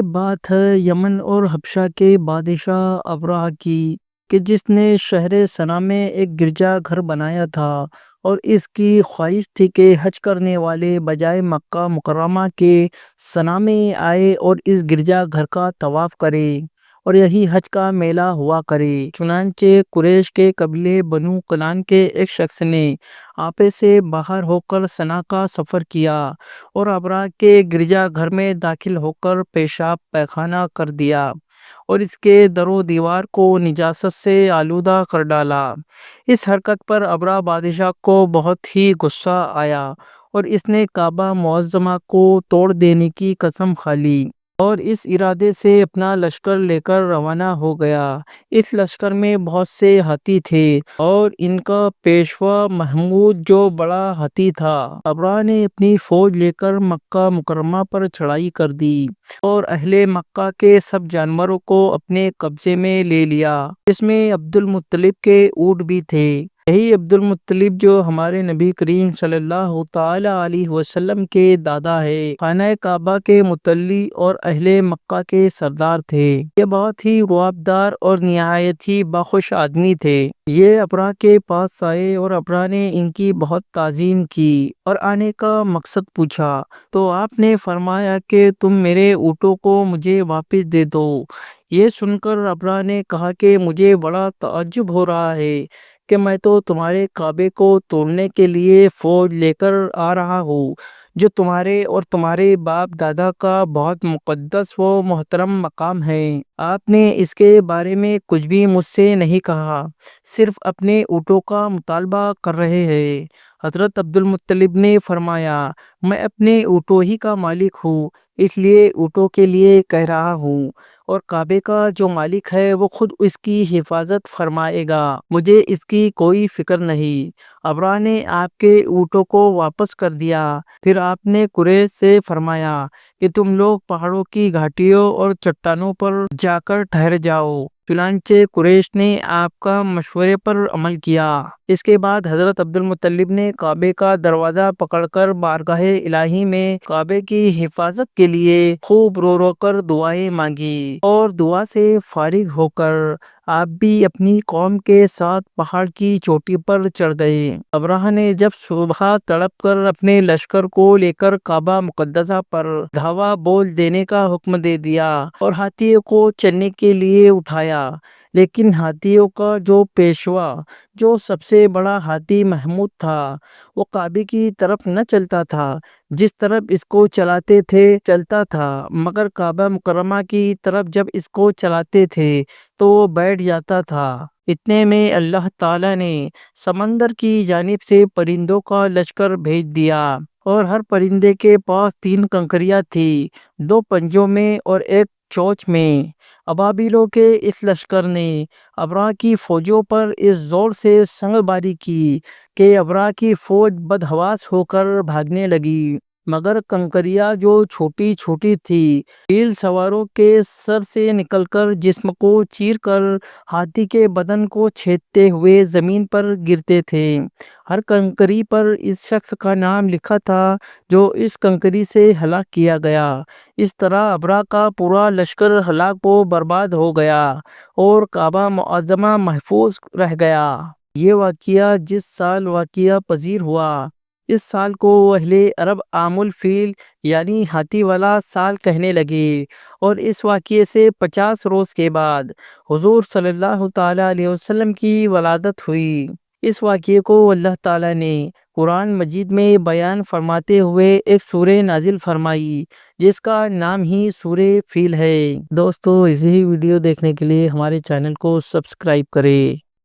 یہ بات ہے یمن اور حبشہ کے بادشاہ ابرہہ کی کہ جس نے شہر صنعا میں ایک گرجا گھر بنایا تھا اور اس کی خواہش تھی کہ حج کرنے والے بجائے مکہ مکرمہ کے صنعا میں آئے اور اس گرجا گھر کا طواف کرے اور یہی حج کا میلہ ہوا کرے۔ چنانچہ قریش کے قبیلے بنو کنان کے ایک شخص نے آپے سے باہر ہو کر صنعا کا سفر کیا اور ابرہہ کے گرجا گھر میں داخل ہو کر پیشاب پیخانہ کر دیا اور اس کے در و دیوار کو نجاست سے آلودہ کر ڈالا۔ اس حرکت پر ابرہہ بادشاہ کو بہت ہی غصہ آیا اور اس نے کعبہ معظمہ کو توڑ دینے کی قسم کھا لی اور اس ارادے سے اپنا لشکر لے کر روانہ ہو گیا۔ اس لشکر میں بہت سے ہاتھی تھے اور ان کا پیشوا محمود جو بڑا ہاتھی تھا۔ ابرہہ نے اپنی فوج لے کر مکہ مکرمہ پر چڑھائی کر دی اور اہل مکہ کے سب جانوروں کو اپنے قبضے میں لے لیا، جس میں عبد المطلب کے اونٹ بھی تھے۔ یہی عبد المطلب جو ہمارے نبی کریم صلی اللہ تعالی علیہ وسلم کے دادا ہے، خانہ کعبہ کے متولی اور اہل مکہ کے سردار تھے۔ یہ بہت ہی روابدار اور نہایت ہی باخوش آدمی تھے۔ یہ ابرہہ کے پاس آئے اور ابرہہ نے ان کی بہت تعظیم کی اور آنے کا مقصد پوچھا تو آپ نے فرمایا کہ تم میرے اونٹوں کو مجھے واپس دے دو۔ یہ سن کر ابرہہ نے کہا کہ مجھے بڑا تعجب ہو رہا ہے کہ میں تو تمہارے کعبے کو توڑنے کے لیے فوج لے کر آ رہا ہوں، جو تمہارے اور تمہارے باپ دادا کا بہت مقدس و محترم مقام ہے۔ آپ نے اس کے بارے میں کچھ بھی مجھ سے نہیں کہا، صرف اپنے اونٹوں کا مطالبہ کر رہے ہیں۔ حضرت عبد المطلب نے فرمایا، میں اپنے اونٹوں ہی کا مالک ہوں، اس لیے اونٹوں کے لیے کہہ رہا ہوں، اور کعبے کا جو مالک ہے وہ خود اس کی حفاظت فرمائے گا، مجھے اس کی کوئی فکر نہیں۔ ابرہہ نے آپ کے اونٹوں کو واپس کر دیا۔ پھر آپ نے قریش سے فرمایا کہ تم لوگ پہاڑوں کی گھاٹیوں اور چٹانوں پر جا کر ٹھہر جاؤ۔ چنانچہ قریش نے آپ کا مشورے پر عمل کیا۔ اس کے بعد حضرت عبد المطلب نے کعبے کا دروازہ پکڑ کر بارگاہ الہی میں کعبے کی حفاظت کے لیے خوب رو رو کر دعائیں مانگی اور دعا سے فارغ ہو کر آپ بھی اپنی قوم کے ساتھ پہاڑ کی چوٹی پر چڑھ گئے۔ ابرہہ نے جب صبح تڑپ کر اپنے لشکر کو لے کر کعبہ مقدسہ پر دھاوا بول دینے کا حکم دے دیا اور ہاتھیوں کو چلنے کے لیے اٹھایا، لیکن ہاتھیوں کا جو پیشوا، جو سب سے بڑا ہاتھی محمود تھا، وہ کعبے کی طرف نہ چلتا تھا، جس طرف اس کو چلاتے تھے چلتا تھا، مگر کعبہ مکرمہ کی طرف جب اس کو چلاتے تھے تو وہ بیٹھ جاتا تھا۔ اتنے میں اللہ تعالیٰ نے سمندر کی جانب سے پرندوں کا لشکر بھیج دیا اور ہر پرندے کے پاس 3 کنکریاں تھی، 2 پنجوں میں اور 1 چونچ میں۔ ابابیلوں کے اس لشکر نے ابرہہ کی فوجوں پر اس زور سے سنگ باری کی کہ ابرہہ کی فوج بدحواس ہو کر بھاگنے لگی، مگر کنکریاں جو چھوٹی چھوٹی تھی فیل سواروں کے سر سے نکل کر جسم کو چیر کر ہاتھی کے بدن کو چھیدتے ہوئے زمین پر گرتے تھے۔ ہر کنکری پر اس شخص کا نام لکھا تھا جو اس کنکری سے ہلاک کیا گیا۔ اس طرح ابرہہ کا پورا لشکر ہلاک و برباد ہو گیا اور کعبہ معظمہ محفوظ رہ گیا۔ یہ واقعہ جس سال واقعہ پذیر ہوا، اس سال کو اہل عرب عام الفیل یعنی ہاتھی والا سال کہنے لگے، اور اس واقعے سے 50 روز کے بعد حضور صلی اللہ تعالی علیہ وسلم کی ولادت ہوئی۔ اس واقعے کو اللہ تعالیٰ نے قرآن مجید میں بیان فرماتے ہوئے ایک سورہ نازل فرمائی جس کا نام ہی سورہ فیل ہے۔ دوستو، اسی ویڈیو دیکھنے کے لیے ہمارے چینل کو سبسکرائب کریں۔